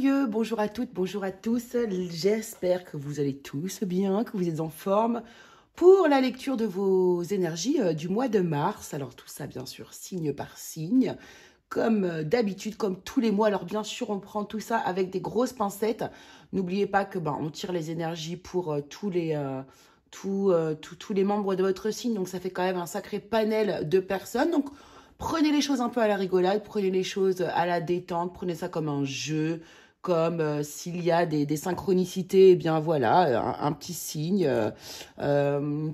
merveilleux, bonjour à toutes, bonjour à tous. J'espère que vous allez tous bien, que vous êtes en forme pour la lecture de vos énergies du mois de mars. Alors tout ça, bien sûr, signe par signe, comme d'habitude, comme tous les mois. Alors bien sûr, on prend tout ça avec des grosses pincettes. N'oubliez pas que on tire les énergies pour tous les membres de votre signe. Donc ça fait quand même un sacré panel de personnes. Donc prenez les choses un peu à la rigolade, prenez les choses à la détente, prenez ça comme un jeu, comme s'il y a des synchronicités, eh bien voilà, un petit signe,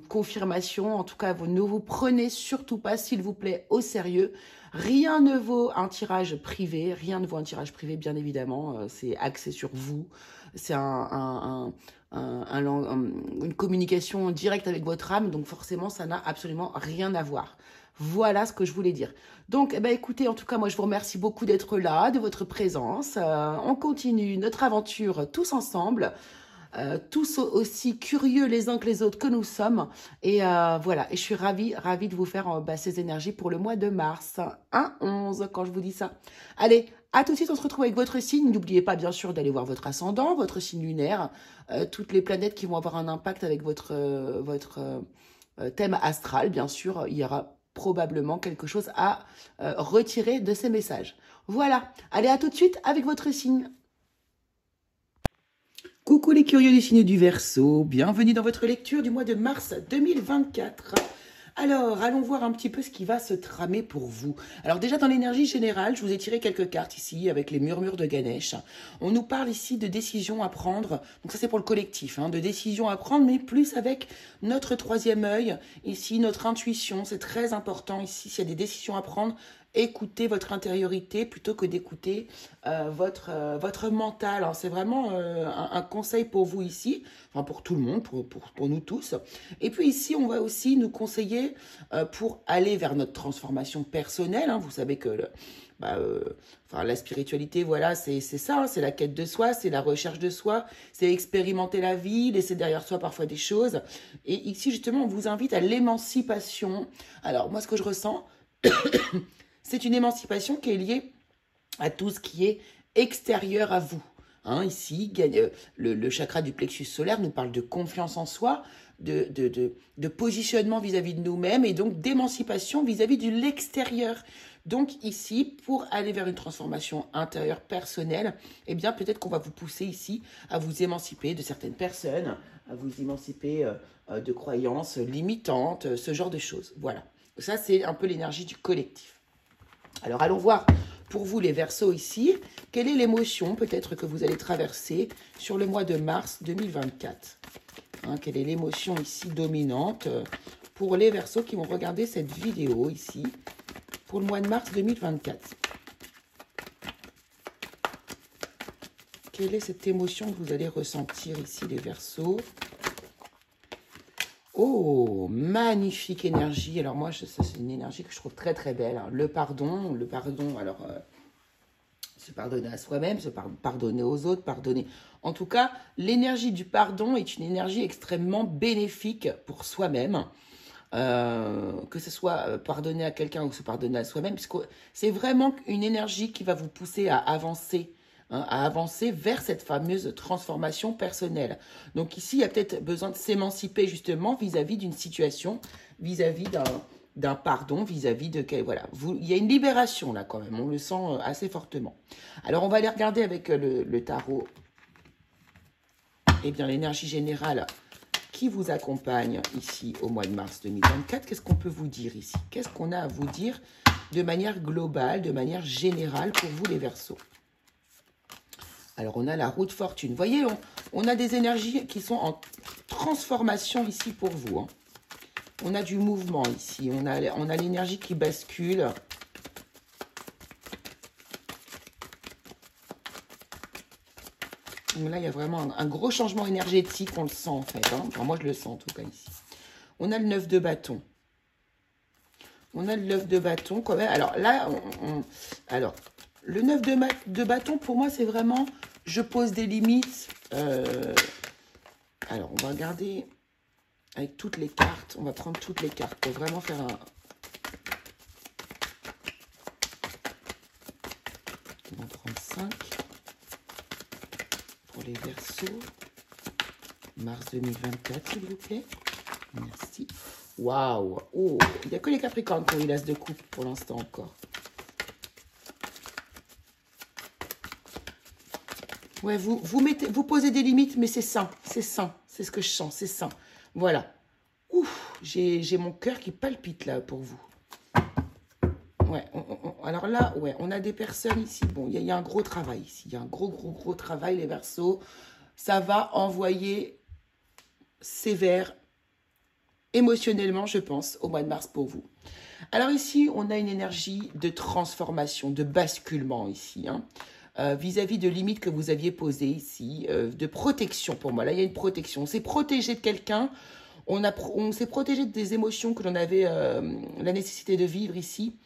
confirmation. En tout cas, vous ne vous prenez surtout pas, s'il vous plaît, au sérieux. Rien ne vaut un tirage privé, rien ne vaut un tirage privé, bien évidemment, c'est axé sur vous. C'est une communication directe avec votre âme, donc forcément, ça n'a absolument rien à voir. Voilà ce que je voulais dire. Donc, écoutez, en tout cas, moi, je vous remercie beaucoup d'être là, de votre présence. On continue notre aventure tous ensemble, tous aussi curieux les uns que les autres que nous sommes. Et voilà, et je suis ravie de vous faire ces énergies pour le mois de mars. 1-11, quand je vous dis ça. Allez, à tout de suite, on se retrouve avec votre signe. N'oubliez pas, bien sûr, d'aller voir votre ascendant, votre signe lunaire, toutes les planètes qui vont avoir un impact avec votre thème astral, bien sûr. Il y aura probablement quelque chose à retirer de ces messages. Voilà, allez à tout de suite avec votre signe. Coucou les curieux du signe du Verseau, bienvenue dans votre lecture du mois de mars 2024. Alors, allons voir un petit peu ce qui va se tramer pour vous. Alors déjà, dans l'énergie générale, je vous ai tiré quelques cartes ici avec les murmures de Ganesh. On nous parle ici de décisions à prendre. Donc ça, c'est pour le collectif, de décisions à prendre, mais plus avec notre troisième œil. Ici, notre intuition, c'est très important. Ici, s'il y a des décisions à prendre, écoutez votre intériorité plutôt que d'écouter votre mental. Alors, c'est vraiment un conseil pour vous ici, enfin pour tout le monde, pour nous tous. Et puis ici, on va aussi nous conseiller pour aller vers notre transformation personnelle. Vous savez que la spiritualité, voilà, c'est ça, c'est la quête de soi, c'est la recherche de soi, c'est expérimenter la vie, laisser derrière soi parfois des choses. Et ici, justement, on vous invite à l'émancipation. Alors, moi, ce que je ressens, c'est une émancipation qui est liée à tout ce qui est extérieur à vous. Ici, le chakra du plexus solaire nous parle de confiance en soi, de positionnement vis-à-vis de nous-mêmes et donc d'émancipation vis-à-vis de l'extérieur. Donc ici, pour aller vers une transformation intérieure personnelle, eh bien peut-être qu'on va vous pousser ici à vous émanciper de certaines personnes, à vous émanciper de croyances limitantes, ce genre de choses. Voilà. Ça, c'est un peu l'énergie du collectif. Alors, allons voir pour vous les Verseaux ici, quelle est l'émotion peut-être que vous allez traverser sur le mois de mars 2024. Quelle est l'émotion ici dominante pour les Verseaux qui vont regarder cette vidéo ici pour le mois de mars 2024. Quelle est cette émotion que vous allez ressentir ici les Verseaux? Oh, magnifique énergie. Alors moi, ça c'est une énergie que je trouve très très belle. Le pardon, alors se pardonner à soi-même, pardonner aux autres, pardonner. En tout cas, l'énergie du pardon est une énergie extrêmement bénéfique pour soi-même. Que ce soit pardonner à quelqu'un ou se pardonner à soi-même, puisque c'est vraiment une énergie qui va vous pousser à avancer vers cette fameuse transformation personnelle. Donc ici, il y a peut-être besoin de s'émanciper justement vis-à-vis d'une situation, vis-à-vis d'un pardon, vis-à-vis de... Voilà, il y a une libération là quand même, on le sent assez fortement. Alors on va aller regarder avec le tarot, eh bien l'énergie générale qui vous accompagne ici au mois de mars 2024. Qu'est-ce qu'on peut vous dire ici? Qu'est-ce qu'on a à vous dire de manière globale, de manière générale pour vous les Verseaux? Alors, on a la roue de fortune. Vous voyez, on a des énergies qui sont en transformation ici pour vous. On a du mouvement ici. On a l'énergie qui bascule. Donc là, il y a vraiment un gros changement énergétique. On le sent, en fait. Enfin, moi, je le sens, en tout cas, ici. On a le 9 de bâton. On a le 9 de bâton, quand même. Alors là, alors... Le 9 de bâton, pour moi, c'est vraiment, je pose des limites. Alors, on va regarder avec toutes les cartes. On va prendre toutes les cartes pour vraiment faire un... On va prendre 5. les Verseaux. Mars 2024, s'il vous plaît. Merci. Waouh. Oh, il n'y a que les Capricornes qui ont eu l'as de coupe pour l'instant encore. Ouais, vous posez des limites, mais c'est sain. C'est sain. C'est ce que je sens. C'est sain. Voilà. Ouf, j'ai mon cœur qui palpite là pour vous. Ouais, alors là, ouais, on a des personnes ici. Bon, il y a un gros travail ici. Il y a un gros travail, les Verseaux. Ça va envoyer sévère émotionnellement, je pense, au mois de mars pour vous. Alors ici, on a une énergie de transformation, de basculement ici, hein, vis-à-vis de limites que vous aviez posées ici, de protection pour moi. Là, il y a une protection. On s'est protégé de quelqu'un, on s'est protégé des émotions que l'on avait la nécessité de vivre ici.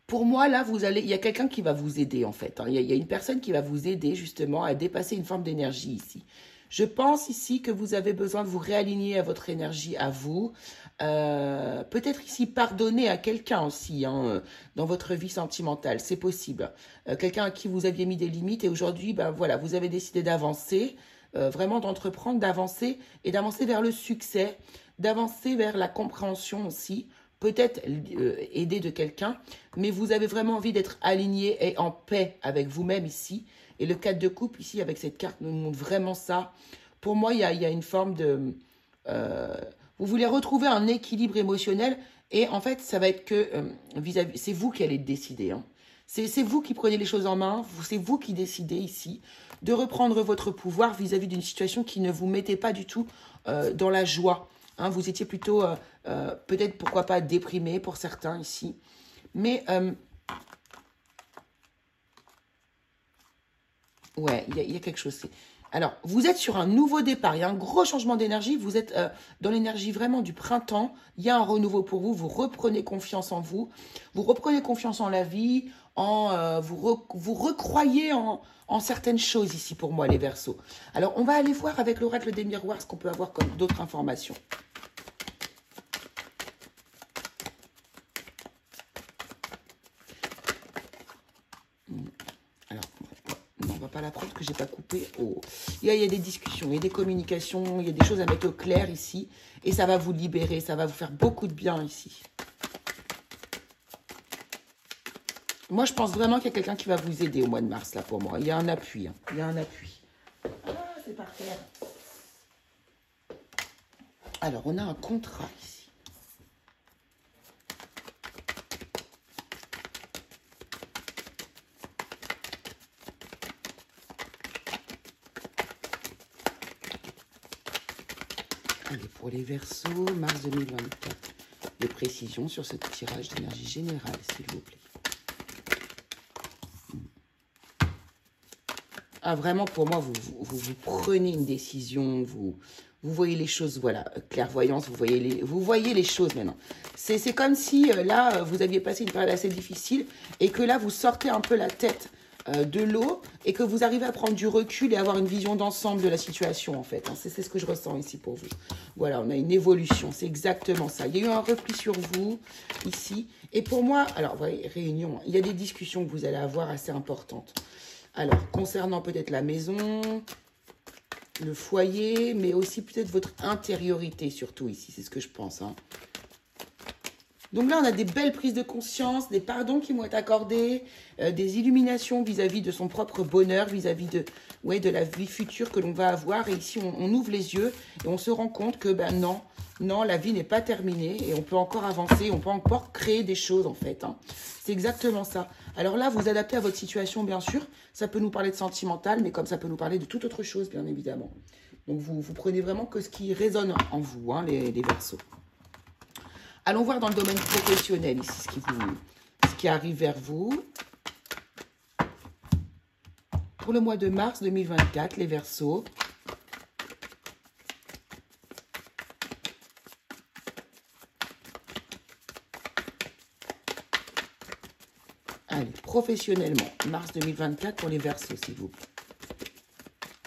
Pour moi, là, il y a quelqu'un qui va vous aider, en fait. Hein. Il y a une personne qui va vous aider, justement, à dépasser une forme d'énergie ici. Je pense ici que vous avez besoin de vous réaligner à votre énergie, à vous. Peut-être ici pardonner à quelqu'un aussi, hein, dans votre vie sentimentale. C'est possible. Quelqu'un à qui vous aviez mis des limites et aujourd'hui, ben, voilà, vous avez décidé d'avancer, vraiment d'entreprendre, d'avancer et d'avancer vers le succès, d'avancer vers la compréhension aussi. Peut-être aider de quelqu'un, mais vous avez vraiment envie d'être aligné et en paix avec vous-même ici. Et le 4 de coupe ici, avec cette carte, nous montre vraiment ça. Pour moi, il y a une forme de... vous voulez retrouver un équilibre émotionnel et en fait, ça va être que vis-à-vis... C'est vous qui allez décider. Hein. C'est vous qui prenez les choses en main. C'est vous qui décidez ici de reprendre votre pouvoir vis-à-vis d'une situation qui ne vous mettait pas du tout dans la joie. Hein, vous étiez plutôt, peut-être, pourquoi pas, déprimé pour certains ici. Mais, ouais, il y a quelque chose. Alors, vous êtes sur un nouveau départ. Il y a un gros changement d'énergie. Vous êtes dans l'énergie vraiment du printemps. Il y a un renouveau pour vous. Vous reprenez confiance en vous. Vous reprenez confiance en la vie. Vous recroyez en certaines choses ici pour moi, les Verseaux. Alors, on va aller voir avec l'oracle des miroirs ce qu'on peut avoir comme d'autres informations. Alors, non, on va pas la prendre que j'ai pas coupé. Oh. Il y a des discussions, il y a des communications, il y a des choses à mettre au clair ici. Et ça va vous libérer, ça va vous faire beaucoup de bien ici. Moi, je pense vraiment qu'il y a quelqu'un qui va vous aider au mois de mars, là, pour moi. Il y a un appui, hein. Il y a un appui. Ah, c'est par terre. Alors, on a un contrat ici. Allez, pour les Verseaux, mars 2024. Des précisions sur ce tirage d'énergie générale, s'il vous plaît. Ah, vraiment, pour moi, vous prenez une décision, vous voyez les choses, voilà, clairvoyance, vous voyez les choses maintenant. C'est comme si, là, vous aviez passé une période assez difficile et que là, vous sortez un peu la tête de l'eau et que vous arrivez à prendre du recul et avoir une vision d'ensemble de la situation, en fait. Hein. C'est ce que je ressens ici pour vous. Voilà, on a une évolution, c'est exactement ça. Il y a eu un repli sur vous, ici. Et pour moi, alors, vous voyez, réunion, il y a des discussions que vous allez avoir assez importantes. Alors, concernant peut-être la maison, le foyer, mais aussi peut-être votre intériorité, surtout ici, c'est ce que je pense. Hein. Donc là, on a des belles prises de conscience, des pardons qui vont être accordés, des illuminations vis-à-vis de son propre bonheur, vis-à-vis de la vie future que l'on va avoir. Et ici, on ouvre les yeux et on se rend compte que, ben non, la vie n'est pas terminée et on peut encore avancer, on peut encore créer des choses, en fait. Hein. C'est exactement ça. Alors là, vous adaptez à votre situation, bien sûr. Ça peut nous parler de sentimental, mais comme ça peut nous parler de toute autre chose, bien évidemment. Donc, vous prenez vraiment que ce qui résonne en vous, hein, les Verseaux. Allons voir dans le domaine professionnel ici, ce qui arrive vers vous. Pour le mois de mars 2024, les Verseaux. Allez, professionnellement, mars 2024 pour les Verseaux, s'il vous plaît.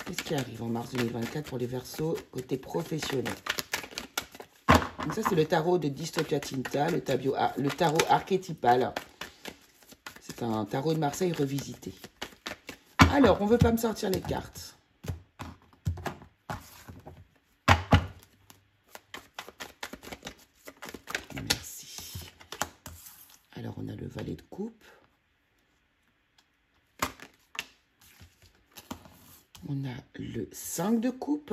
Qu'est-ce qui arrive en mars 2024 pour les Verseaux côté professionnel? Donc ça, c'est le tarot de Dystopia Tinta, le tarot archétypal. C'est un tarot de Marseille revisité. Alors, on ne veut pas me sortir les cartes. Alors, on a le valet de coupe. On a le 5 de coupe.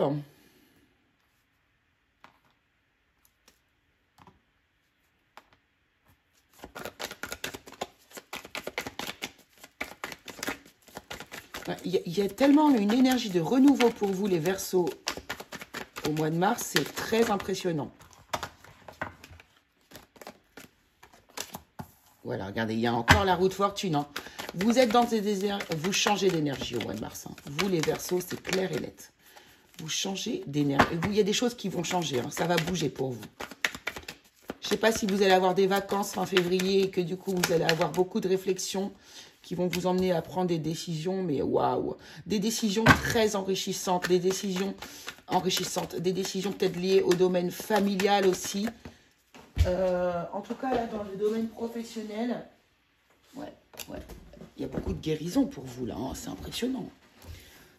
Il y a tellement une énergie de renouveau pour vous, les Verseaux, au mois de mars. C'est très impressionnant. Voilà, regardez, il y a encore la roue de fortune. Hein. Vous êtes dans des déserts, vous changez d'énergie au mois de mars. Hein. Vous, les Verseaux, c'est clair et net. Vous changez d'énergie. Il y a des choses qui vont changer. Hein. Ça va bouger pour vous. Je ne sais pas si vous allez avoir des vacances fin février et que du coup, vous allez avoir beaucoup de réflexions qui vont vous emmener à prendre des décisions, mais waouh, des décisions très enrichissantes, des décisions peut-être liées au domaine familial aussi. En tout cas, là, dans le domaine professionnel, ouais, il y a beaucoup de guérison pour vous, là, hein, c'est impressionnant.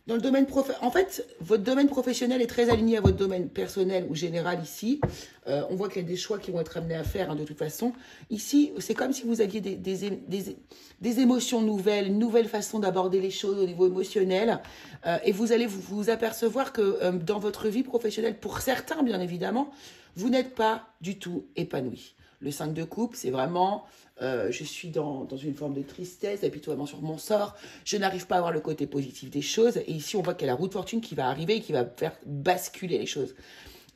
Dans le domaine en fait, votre domaine professionnel est très aligné à votre domaine personnel ou général ici. On voit qu'il y a des choix qui vont être amenés à faire, hein, de toute façon. Ici, c'est comme si vous aviez des émotions nouvelles, une nouvelle façon d'aborder les choses au niveau émotionnel. Et vous allez vous apercevoir que dans votre vie professionnelle, pour certains, bien évidemment, vous n'êtes pas du tout épanoui. Le 5 de coupe, c'est vraiment... je suis dans une forme de tristesse, apitoiement sur mon sort. Je n'arrive pas à voir le côté positif des choses. Et ici, on voit qu'il y a la roue de fortune qui va arriver et qui va faire basculer les choses.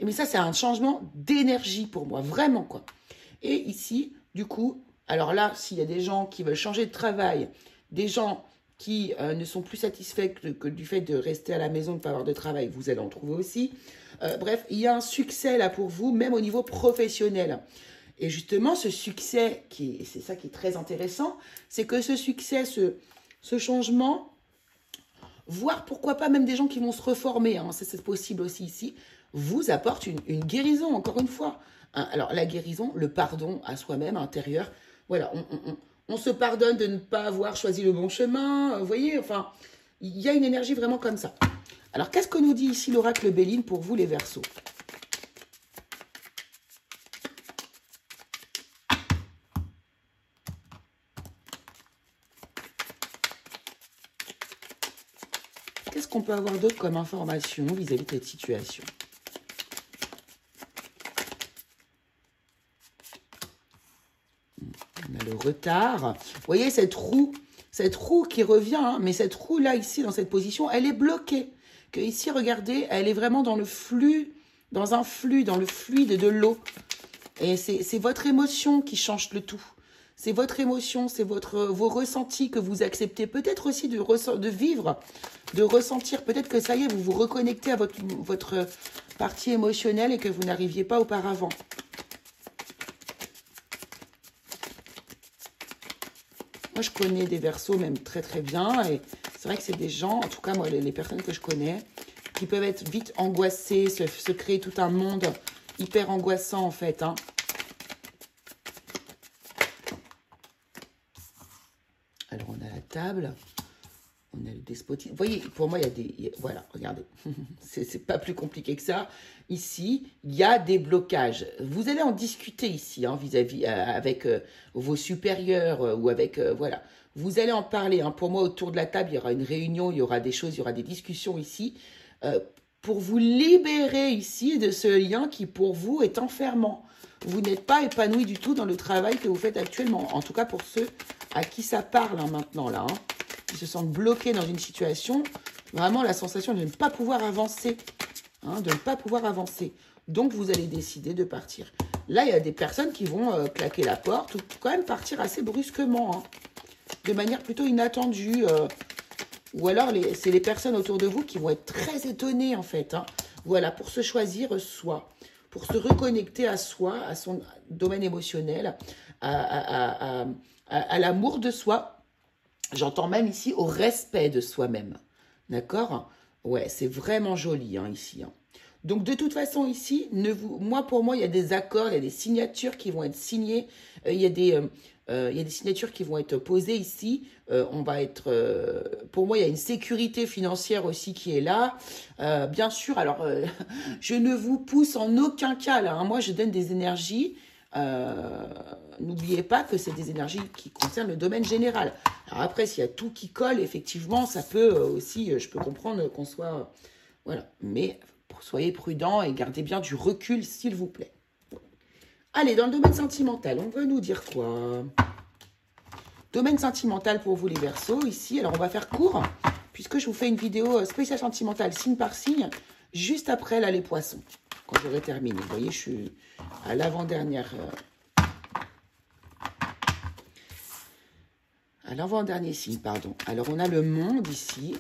Mais ça, c'est un changement d'énergie pour moi, vraiment, quoi. Et ici, du coup, alors là, s'il y a des gens qui veulent changer de travail, des gens qui ne sont plus satisfaits que du fait de rester à la maison, de ne pas avoir de travail, vous allez en trouver aussi. Bref, il y a un succès là pour vous, même au niveau professionnel. Et justement, ce succès, c'est ça qui est très intéressant, c'est que ce succès, ce changement, voire pourquoi pas même des gens qui vont se reformer, hein, c'est possible aussi ici, vous apporte une guérison, encore une fois. Hein, alors, la guérison, le pardon à soi-même, intérieur, voilà, on se pardonne de ne pas avoir choisi le bon chemin, vous voyez, enfin, il y a une énergie vraiment comme ça. Alors, qu'est-ce que nous dit ici l'oracle Béline pour vous, les Verseaux ? Qu'est-ce qu'on peut avoir d'autre comme information vis-à-vis de cette situation? On a le retard. Vous voyez cette roue qui revient, hein, mais cette roue-là, ici, dans cette position, elle est bloquée. Que ici, regardez, elle est vraiment dans le flux, dans le fluide de l'eau. Et c'est votre émotion qui change le tout. C'est votre émotion, c'est vos ressentis que vous acceptez. Peut-être aussi de vivre, de ressentir. Peut-être que ça y est, vous vous reconnectez à votre partie émotionnelle et que vous n'arriviez pas auparavant. Moi, je connais des Verseaux même très très bien. Et c'est vrai que c'est des gens, en tout cas moi, les personnes que je connais, qui peuvent être vite angoissées, se créer tout un monde hyper angoissant en fait, hein. Alors, on a la table, on a le despotisme. Vous voyez, pour moi, il y a des... Voilà, regardez, c'est pas plus compliqué que ça. Ici, il y a des blocages. Vous allez en discuter ici, hein, vis-à-vis avec vos supérieurs ou avec... voilà, vous allez en parler. Hein. Pour moi, autour de la table, il y aura une réunion, il y aura des choses, il y aura des discussions ici. Pour vous libérer ici de ce lien qui, pour vous, est enfermant. Vous n'êtes pas épanoui du tout dans le travail que vous faites actuellement. En tout cas, pour ceux à qui ça parle hein, maintenant, là. Hein, qui se sentent bloqués dans une situation. Vraiment, la sensation de ne pas pouvoir avancer. Hein, de ne pas pouvoir avancer. Donc, vous allez décider de partir. Là, il y a des personnes qui vont claquer la porte ou quand même partir assez brusquement. Hein, de manière plutôt inattendue. Ou alors, c'est les personnes autour de vous qui vont être très étonnées, en fait. Hein. Voilà, pour se choisir soi. Pour se reconnecter à soi, à son domaine émotionnel, à l'amour de soi. J'entends même ici au respect de soi-même. D'accord? Ouais, c'est vraiment joli hein, ici. Hein. Donc, de toute façon, ici, pour moi, il y a des accords, il y a des signatures qui vont être signées. Il y a des signatures qui vont être posées ici. Pour moi, il y a une sécurité financière aussi qui est là. Bien sûr, alors, je ne vous pousse en aucun cas là. Hein. Moi, je donne des énergies n'oubliez pas que c'est des énergies qui concernent le domaine général. Alors après, s'il y a tout qui colle, effectivement, ça peut aussi, je peux comprendre qu'on soit... voilà, mais soyez prudents et gardez bien du recul, s'il vous plaît. Allez, dans le domaine sentimental, on veut nous dire quoi? Domaine sentimental pour vous les Verseaux, ici. Alors, on va faire court, puisque je vous fais une vidéo spéciale sentimentale, signe par signe, juste après, là, les poissons, quand j'aurai terminé. Vous voyez, je suis à l'avant-dernière... à l'avant-dernier signe, pardon. Alors, on a le monde, ici.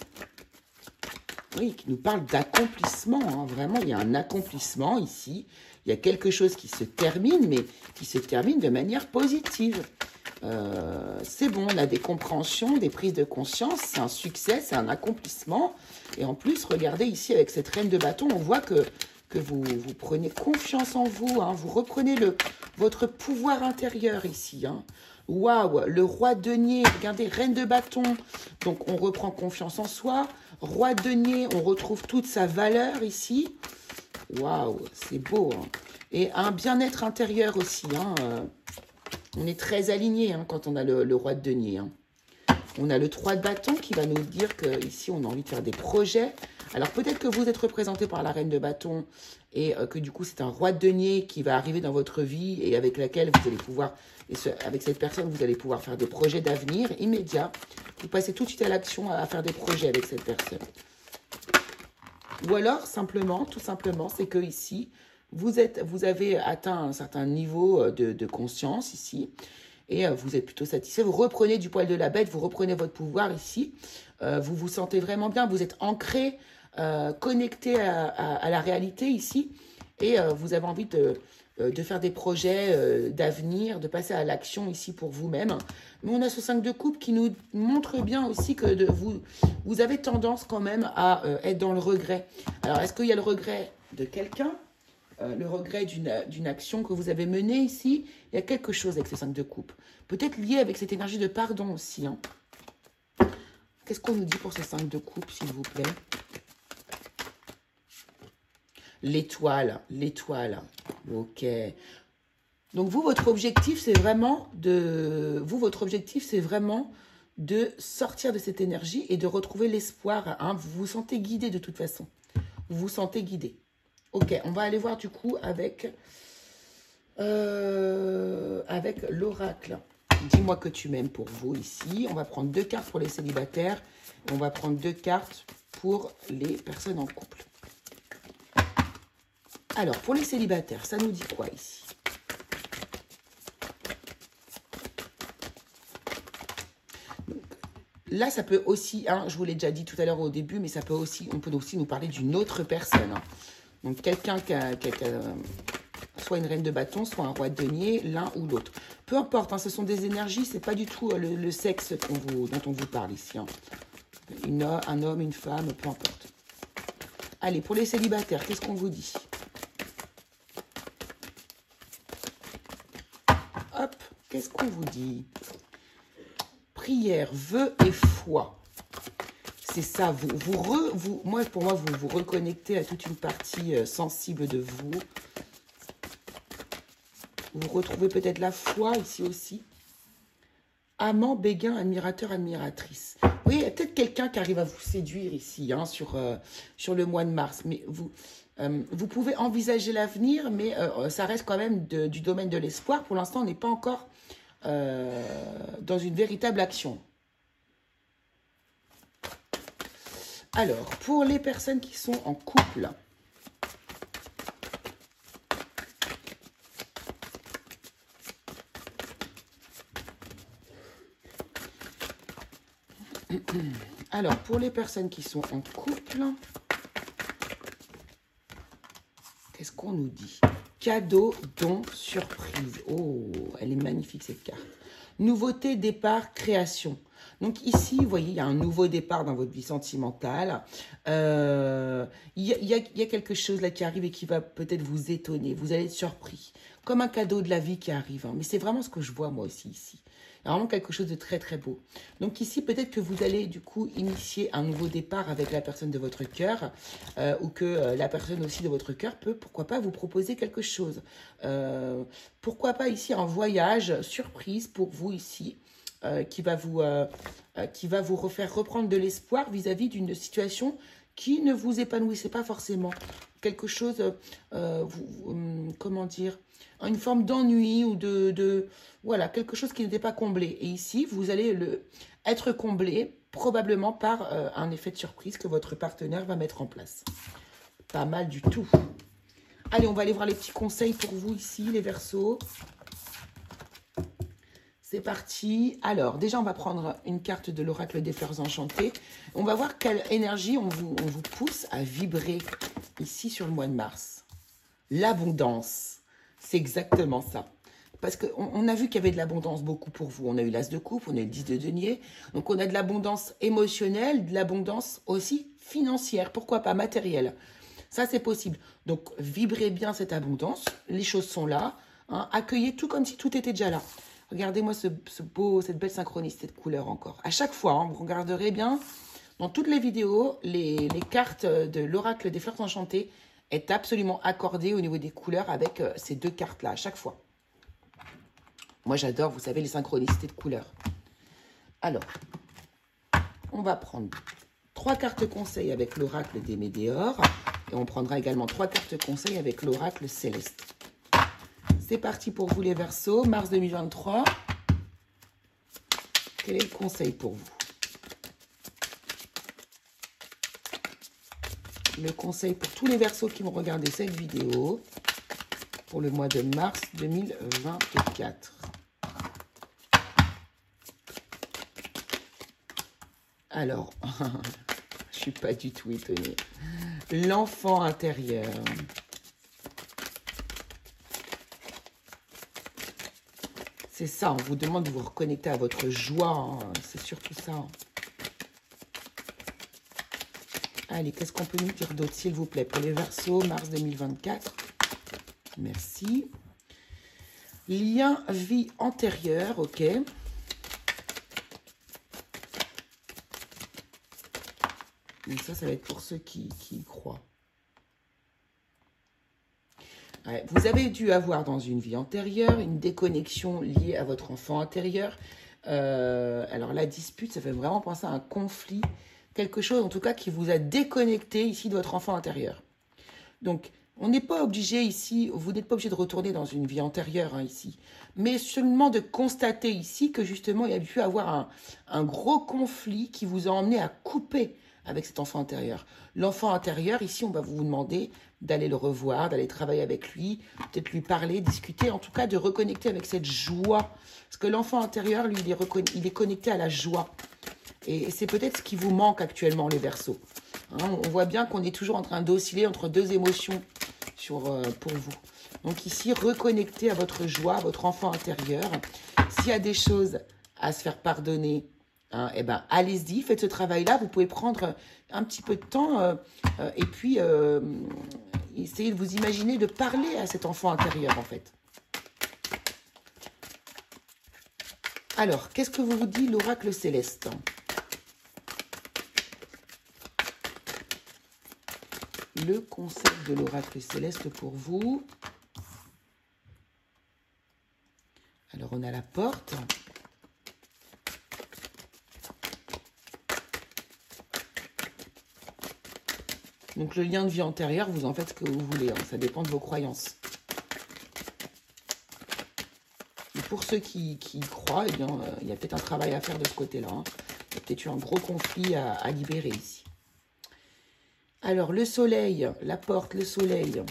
Oui, qui nous parle d'accomplissement. Hein. Vraiment, il y a un accomplissement, ici. Il y a quelque chose qui se termine, mais qui se termine de manière positive. C'est bon, on a des compréhensions, des prises de conscience, c'est un succès, c'est un accomplissement. Et en plus, regardez ici, avec cette reine de bâton, on voit que vous prenez confiance en vous, hein, vous reprenez votre pouvoir intérieur ici. Hein. Waouh, le roi de denier, regardez, reine de bâton, donc on reprend confiance en soi. Roi de denier, on retrouve toute sa valeur ici. Waouh, c'est beau. Hein. Et un bien-être intérieur aussi. Hein, on est très aligné hein, quand on a le roi de denier. Hein. On a le 3 de bâton qui va nous dire qu'ici, on a envie de faire des projets. Alors, peut-être que vous êtes représenté par la reine de bâton et que du coup, c'est un roi de denier qui va arriver dans votre vie et avec laquelle vous allez pouvoir, avec cette personne, vous allez pouvoir faire des projets d'avenir immédiats. Vous passez tout de suite à l'action à faire des projets avec cette personne. Ou alors, simplement, tout simplement, c'est que ici, vous avez atteint un certain niveau de conscience ici. Et vous êtes plutôt satisfait. Vous reprenez du poil de la bête, vous reprenez votre pouvoir ici. Vous vous sentez vraiment bien, vous êtes ancré, connecté à la réalité ici. Et vous avez envie de faire des projets d'avenir, de passer à l'action ici pour vous-même. Mais on a ce 5 de coupe qui nous montre bien aussi que vous avez tendance quand même à être dans le regret. Alors, est-ce qu'il y a le regret de quelqu'un ? Le regret d'une action que vous avez menée ici, il y a quelque chose avec ces 5 de coupe. Peut-être lié avec cette énergie de pardon aussi. Hein. Qu'est-ce qu'on nous dit pour ces 5 de coupe, s'il vous plaît? L'étoile, l'étoile. Ok. Donc vous, votre objectif, c'est vraiment de sortir de cette énergie et de retrouver l'espoir. Hein. Vous vous sentez guidé de toute façon. Vous vous sentez guidé. Ok, on va aller voir du coup avec l'oracle. Dis-moi que tu m'aimes pour vous ici. On va prendre 2 cartes pour les célibataires. On va prendre 2 cartes pour les personnes en couple. Alors, pour les célibataires, ça nous dit quoi ici? Donc, là, ça peut aussi, hein, je vous l'ai déjà dit tout à l'heure au début, mais ça peut aussi, on peut aussi nous parler d'une autre personne. Hein. Donc, quelqu'un qui a soit une reine de bâton, soit un roi de denier, l'un ou l'autre. Peu importe, hein, ce sont des énergies, c'est pas du tout le sexe dont on vous parle ici. Hein. Un homme, une femme, peu importe. Allez, pour les célibataires, qu'est-ce qu'on vous dit? Hop, qu'est-ce qu'on vous dit? Prière, vœux et foi. C'est ça, pour moi, vous vous reconnectez à toute une partie sensible de vous. Vous retrouvez peut-être la foi ici aussi. Amant, béguin, admirateur, admiratrice. Oui, il y a peut-être quelqu'un qui arrive à vous séduire ici, hein, sur le mois de mars. Mais vous pouvez envisager l'avenir, mais ça reste quand même du domaine de l'espoir. Pour l'instant, on n'est pas encore dans une véritable action. Alors, pour les personnes qui sont en couple, qu'est-ce qu'on nous dit? Cadeau, don, surprise. Oh, elle est magnifique cette carte. Nouveauté, départ, création. Donc ici, vous voyez, il y a un nouveau départ dans votre vie sentimentale. Il y a quelque chose là qui arrive et qui va peut-être vous étonner. Vous allez être surpris. comme un cadeau de la vie qui arrive. Hein. Mais c'est vraiment ce que je vois moi aussi ici. Il y a vraiment quelque chose de très très beau. Donc ici, peut-être que vous allez du coup initier un nouveau départ avec la personne de votre cœur ou que la personne aussi de votre cœur peut, pourquoi pas, vous proposer quelque chose. Pourquoi pas ici un voyage surprise pour vous ici qui va vous refaire reprendre de l'espoir vis-à-vis d'une situation qui ne vous épanouissait pas forcément. Quelque chose, comment dire, une forme d'ennui ou voilà, quelque chose qui n'était pas comblé. Et ici, vous allez être comblé probablement par un effet de surprise que votre partenaire va mettre en place. Pas mal du tout. Allez, on va aller voir les petits conseils pour vous ici, les Verseaux. C'est parti. Alors, déjà, on va prendre une carte de l'oracle des fleurs enchantées. On va voir quelle énergie on vous pousse à vibrer ici sur le mois de mars. L'abondance. C'est exactement ça. Parce qu'on a vu qu'il y avait de l'abondance beaucoup pour vous. On a eu l'as de coupe, on a eu le 10 de denier. Donc, on a de l'abondance émotionnelle, de l'abondance aussi financière. Pourquoi pas matérielle. Ça, c'est possible. Donc, vibrez bien cette abondance. Les choses sont là. Hein. Accueillez tout comme si tout était déjà là. Regardez-moi cette belle synchronicité de couleurs encore. À chaque fois, hein, vous regarderez bien, dans toutes les vidéos, les cartes de l'oracle des fleurs enchantées est absolument accordée au niveau des couleurs avec ces deux cartes-là, à chaque fois. Moi, j'adore, vous savez, les synchronicités de couleurs. Alors, on va prendre 3 cartes conseils avec l'oracle des météores. Et on prendra également 3 cartes conseils avec l'oracle céleste. C'est parti pour vous les Verseaux, mars 2023. Quel est le conseil pour vous? Le conseil pour tous les Verseaux qui vont regarder cette vidéo pour le mois de mars 2024. Alors, je ne suis pas du tout étonnée. L'enfant intérieur. C'est ça, on vous demande de vous reconnecter à votre joie. Hein. C'est surtout ça. Hein. Allez, qu'est-ce qu'on peut nous dire d'autre, s'il vous plaît, pour les Verseaux, mars 2024. Merci. Lien vie antérieure, ok. Et ça va être pour ceux qui y croient. Ouais, vous avez dû avoir dans une vie antérieure une déconnexion liée à votre enfant intérieur. Alors la dispute, ça fait vraiment penser à un conflit, quelque chose en tout cas qui vous a déconnecté ici de votre enfant intérieur. Donc on n'est pas obligé ici, vous n'êtes pas obligé de retourner dans une vie antérieure hein, ici, mais seulement de constater ici que justement il y a pu avoir un gros conflit qui vous a emmené à couper avec cet enfant intérieur. L'enfant intérieur, ici, on va vous demander d'aller le revoir, d'aller travailler avec lui, peut-être lui parler, discuter, en tout cas de reconnecter avec cette joie. Parce que l'enfant intérieur, lui, il est connecté à la joie. Et c'est peut-être ce qui vous manque actuellement, les Verseaux. Hein, on voit bien qu'on est toujours en train d'osciller entre deux émotions pour vous. Donc ici, reconnectez à votre joie, à votre enfant intérieur. S'il y a des choses à se faire pardonner, hein, eh ben, allez-y, faites ce travail-là. Vous pouvez prendre un petit peu de temps et puis essayez de vous imaginer de parler à cet enfant intérieur, en fait. Alors, qu'est-ce que vous dit l'oracle céleste? Le conseil de l'oracle céleste pour vous. Alors, on a la porte. Donc, le lien de vie antérieure, vous en faites ce que vous voulez. Hein, ça dépend de vos croyances. Et pour ceux qui y croient, eh bien, il y a peut-être un travail à faire de ce côté-là. Hein. Il y a peut-être eu un gros conflit à libérer ici. Alors, le soleil, la porte, le soleil.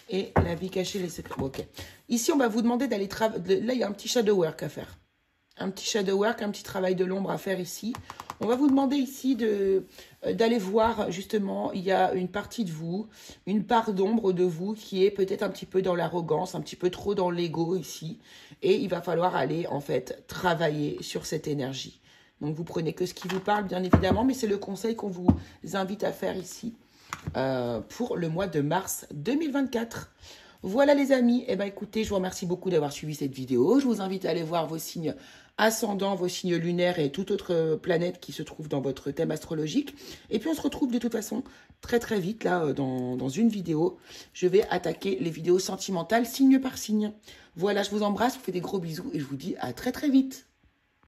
Et la vie cachée, les secrets. Bon, ok. Ici, on va vous demander d'aller travailler. Là, il y a un petit shadow work à faire. Un petit shadow work, un petit travail de l'ombre à faire ici. On va vous demander ici d'aller voir, justement, il y a une partie de vous, une part d'ombre de vous qui est peut-être un petit peu dans l'arrogance, un petit peu trop dans l'ego ici. Et il va falloir aller, en fait, travailler sur cette énergie. Donc, vous prenez que ce qui vous parle, bien évidemment, mais c'est le conseil qu'on vous invite à faire ici. pour le mois de mars 2024. Voilà les amis, eh ben écoutez, je vous remercie beaucoup d'avoir suivi cette vidéo. Je vous invite à aller voir vos signes ascendants, vos signes lunaires et toute autre planète qui se trouve dans votre thème astrologique. Et puis on se retrouve de toute façon très très vite là dans une vidéo. Je vais attaquer les vidéos sentimentales signe par signe. Voilà, je vous embrasse, je vous fais des gros bisous et je vous dis à très très vite.